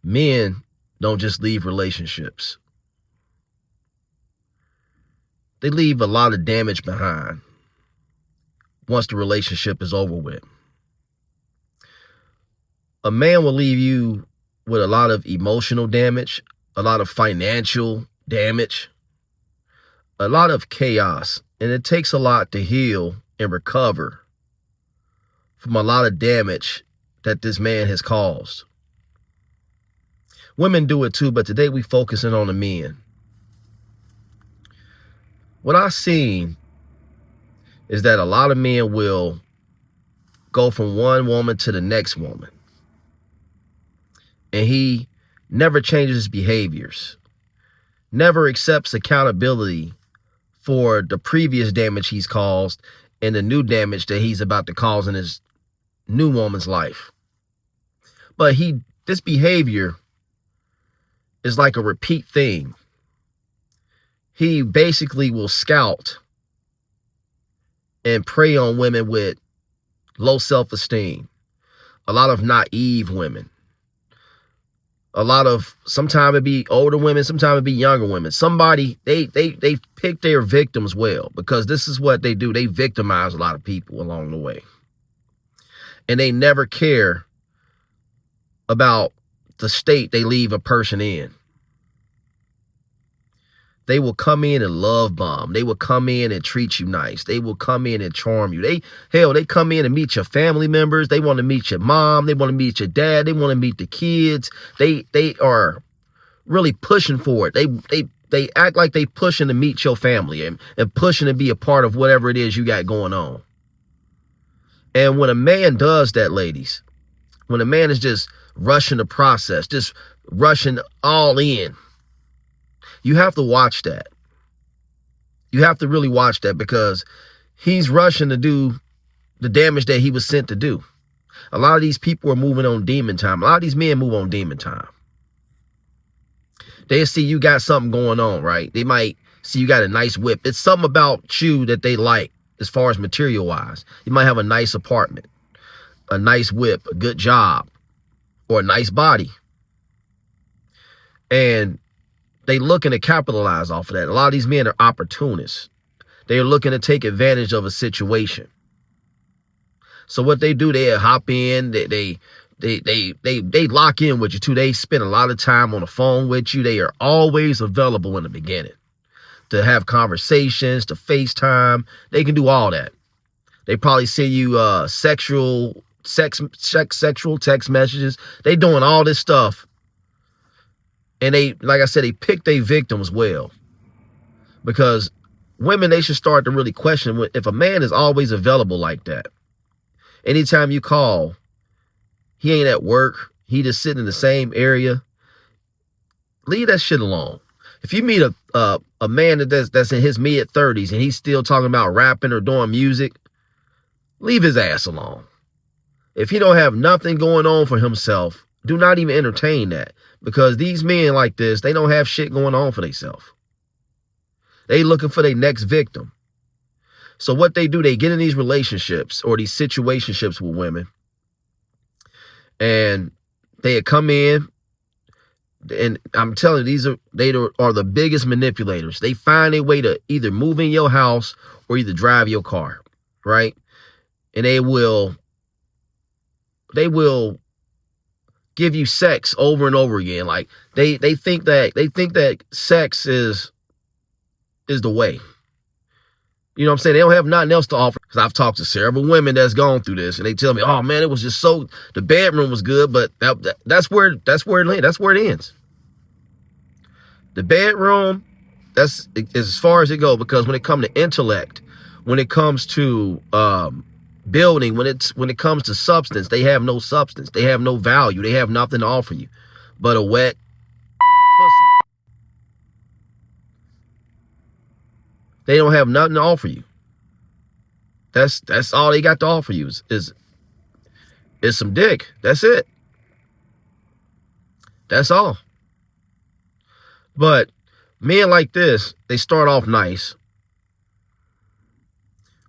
Men don't just leave relationships. They leave a lot of damage behind once the relationship is over with. A man will leave you with a lot of emotional damage, a lot of financial damage, a lot of chaos. And it takes a lot to heal and recover from a lot of damage that this man has caused. Women do it too, but today we focusing on the men. What I've seen is that a lot of men will go from one woman to the next woman, and he never changes his behaviors, never accepts accountability for the previous damage he's caused and the new damage that he's about to cause in his new woman's life. But this behavior is like a repeat thing. He basically will scout and prey on women with low self-esteem, a lot of naive women, a lot of, sometimes it be older women, sometimes it be younger women. Somebody, they pick their victims well, because this is what they do. They victimize a lot of people along the way. And they never care about the state they leave a person in. They will come in and love bomb. They will come in and treat you nice. They will come in and charm you. They come in and meet your family members. They want to meet your mom. They want to meet your dad. They want to meet the kids. They are really pushing for it. They act like they pushing to meet your family and pushing to be a part of whatever it is you got going on. And when a man does that, ladies, when a man is just rushing the process, just rushing all in, you have to watch that. You have to really watch that, because he's rushing to do the damage that he was sent to do. A lot of these people are moving on demon time. A lot of these men move on demon time. They see you got something going on, right? They might see you got a nice whip. It's something about you that they like as far as material wise. You might have a nice apartment, a nice whip, a good job, or a nice body. And they looking to capitalize off of that. A lot of these men are opportunists. They are looking to take advantage of a situation. So what they do, they hop in, they lock in with you too. They spend a lot of time on the phone with you. They are always available in the beginning to have conversations, to FaceTime. They can do all that. They probably send you sexual text messages. They doing all this stuff. And they, like I said, they pick their victims well, because women, they should start to really question if a man is always available like that. Anytime you call, he ain't at work. He just sitting in the same area. Leave that shit alone. If you meet a man that's in his mid-30s and he's still talking about rapping or doing music, leave his ass alone. If he don't have nothing going on for himself, do not even entertain that. Because these men like this, they don't have shit going on for themselves. They looking for their next victim. So what they do, they get in these relationships or these situationships with women, and they come in, and I'm telling you, they are the biggest manipulators. They find a way to either move in your house or either drive your car, right? And they will give you sex over and over again. Like they think that sex is the way. You know what I'm saying? They don't have nothing else to offer. Because I've talked to several women that's gone through this, and they tell me, "Oh man, it was just the bedroom was good, but that's where it ends. The bedroom, that's as far as it goes. Because when it comes to intellect, when it comes to building, when it comes to substance, they have no substance. They have no value. They have nothing to offer you but a wet pussy. They don't have nothing to offer you. That's all they got to offer you is some dick. That's it. That's all. But men like this, they start off nice,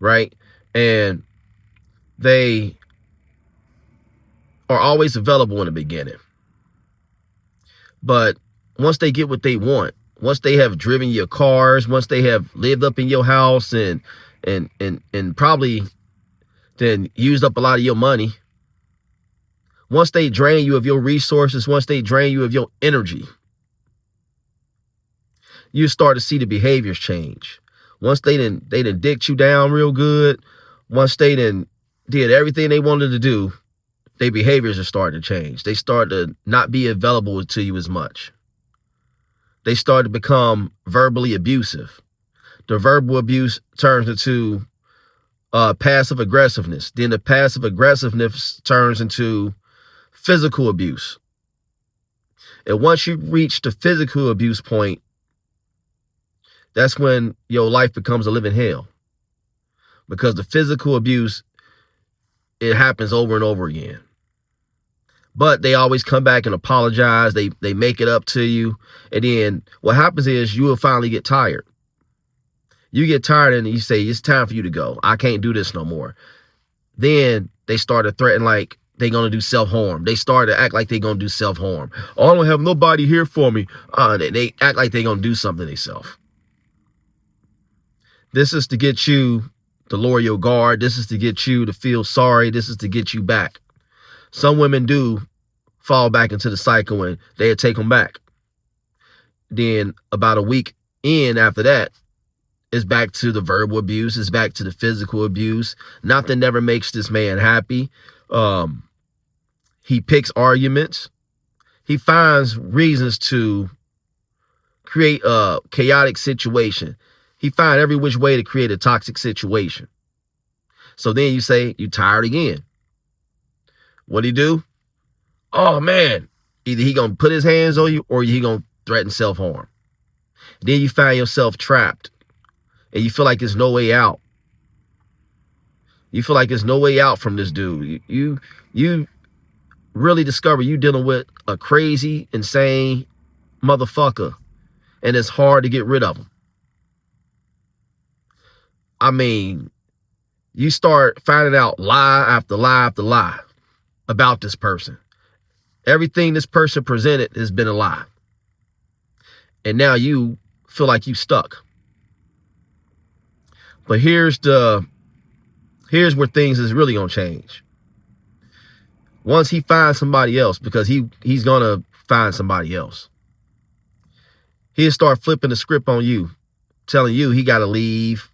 right? And they are always available in the beginning. But once they get what they want, once they have driven your cars, once they have lived up in your house and probably then used up a lot of your money, once they drain you of your resources, once they drain you of your energy, you start to see the behaviors change. Once they didn't dick you down real good, once they did everything they wanted to do, their behaviors are starting to change. They start to not be available to you as much. They start to become verbally abusive. The verbal abuse turns into passive aggressiveness. Then the passive aggressiveness turns into physical abuse. And once you reach the physical abuse point, that's when your life becomes a living hell. Because the physical abuse, it happens over and over again. But they always come back and apologize. They make it up to you. And then what happens is you will finally get tired. You get tired and you say, it's time for you to go. I can't do this no more. Then they start to threaten like they're going to do self-harm. They start to act like they're going to do self-harm. Oh, I don't have nobody here for me. They act like they're going to do something themselves. This is to get you to lower your guard. This is to get you to feel sorry. This is to get you back. Some women do fall back into the cycle and they'll take them back. Then about a week in after that, it's back to the verbal abuse. It's back to the physical abuse. Nothing never makes this man happy. He picks arguments. He finds reasons to create a chaotic situation. He finds every which way to create a toxic situation. So then you say, you tired again. What'd he do? Oh, man. Either he going to put his hands on you or he going to threaten self-harm. Then you find yourself trapped and you feel like there's no way out. You feel like there's no way out from this dude. You really discover you dealing with a crazy, insane motherfucker, and it's hard to get rid of him. I mean, you start finding out lie after lie after lie about this person. Everything this person presented has been a lie. And now you feel like you stuck. But here's where things is really going to change. Once he finds somebody else, because he's going to find somebody else, he'll start flipping the script on you, telling you he got to leave.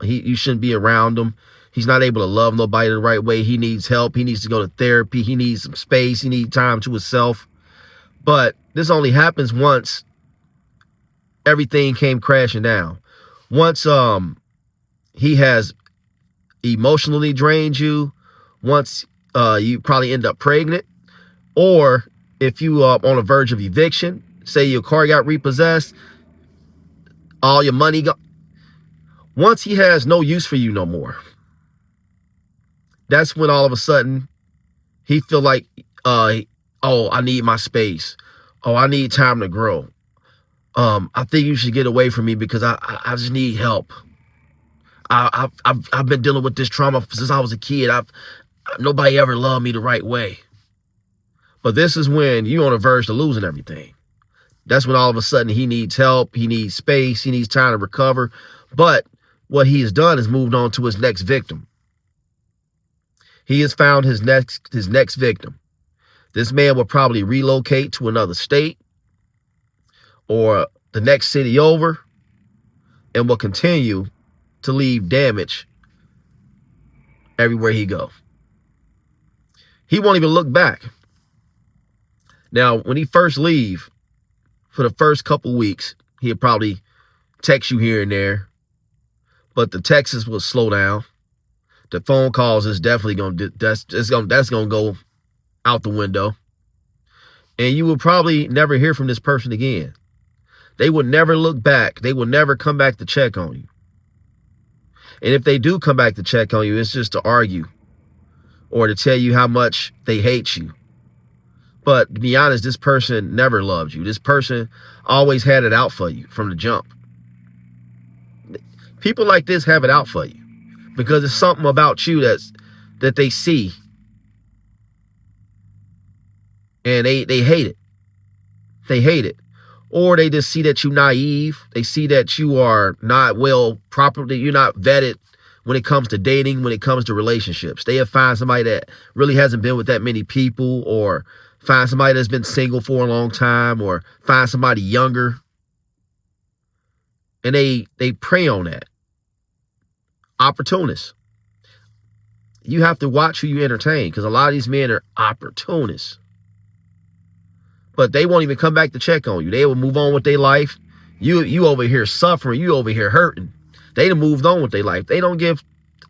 You shouldn't be around him. He's not able to love nobody the right way. He needs help. He needs to go to therapy. He needs some space. He needs time to himself. But this only happens once everything came crashing down. Once he has emotionally drained you, once you probably end up pregnant, or if you are on the verge of eviction, say your car got repossessed, all your money gone. Once he has no use for you no more, that's when all of a sudden he feel like, oh, I need my space. Oh, I need time to grow. I think you should get away from me because I just need help. I've been dealing with this trauma since I was a kid. Nobody ever loved me the right way. But this is when you're on the verge to losing everything. That's when all of a sudden he needs help. He needs space. He needs time to recover. But what he has done is moved on to his next victim. He has found his next victim. This man will probably relocate to another state or the next city over and will continue to leave damage everywhere he goes. He won't even look back. Now, when he first leave, for the first couple weeks, he'll probably text you here and there, but the texts will slow down. The phone calls is definitely that's gonna go out the window, and you will probably never hear from this person again. They will never look back. They will never come back to check on you. And if they do come back to check on you, it's just to argue or to tell you how much they hate you. But to be honest, this person never loved you. This person always had it out for you from the jump. People like this have it out for you because it's something about you that they see and they hate it. They hate it. Or they just see that you're naive. They see that you are not you're not vetted when it comes to dating, when it comes to relationships. They'll find somebody that really hasn't been with that many people, or find somebody that's been single for a long time, or find somebody younger. And they prey on that. Opportunists. You have to watch who you entertain, because a lot of these men are opportunists. But they won't even come back to check on you. They will move on with their life. You over here suffering. You over here hurting. They done moved on with their life. They don't give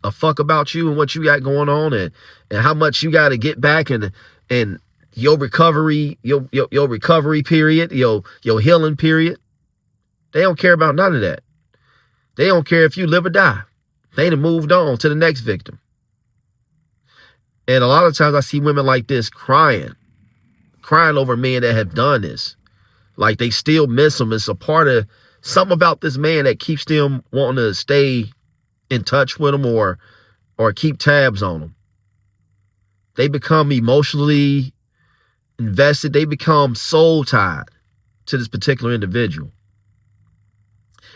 a fuck about you and what you got going on, and how much you got to get back, and your recovery, your recovery period, your healing period. They don't care about none of that. They don't care if you live or die. They done moved on to the next victim. And a lot of times I see women like this crying over men that have done this. Like they still miss them. It's a part of something about this man that keeps them wanting to stay in touch with him, or keep tabs on him. They become emotionally invested. They become soul tied to this particular individual.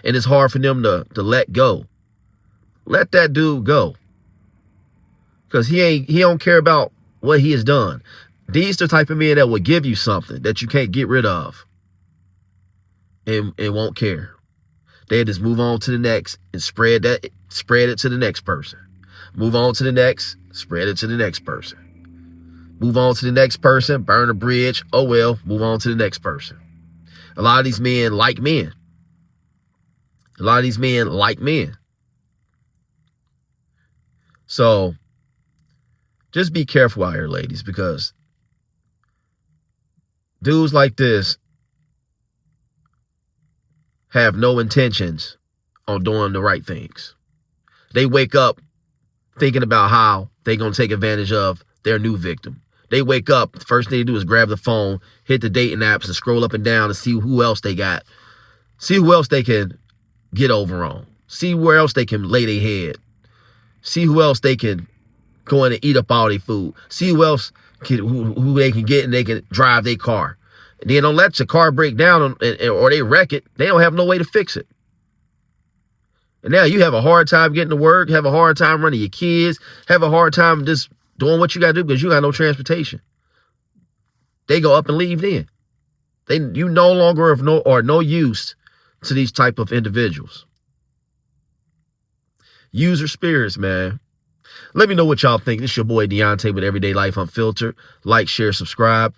And it's hard for them to let go. Let that dude go. Because he don't care about what he has done. These are the type of men that will give you something that you can't get rid of, and won't care. They just move on to the next and spread it to the next person. Move on to the next, spread it to the next person. Move on to the next person, burn a bridge. Oh well, move on to the next person. A lot of these men like men. A lot of these men like men. So just be careful out here, ladies, because dudes like this have no intentions on doing the right things. They wake up thinking about how they're going to take advantage of their new victim. They wake up, the first thing they do is grab the phone, hit the dating apps, and scroll up and down to see who else they got. See who else they can get over on. See where else they can lay their head. See who else they can go in and eat up all their food. See who else who they can get, and they can drive their car. And then don't let your car break down or they wreck it. They don't have no way to fix it. And now you have a hard time getting to work, have a hard time running your kids, have a hard time just doing what you got to do because you got no transportation. They go up and leave then. You no longer are no use to these type of individuals. User spirits, man. Let me know what y'all think. This is your boy Deontay with Everyday Life Unfiltered. Like, share, subscribe.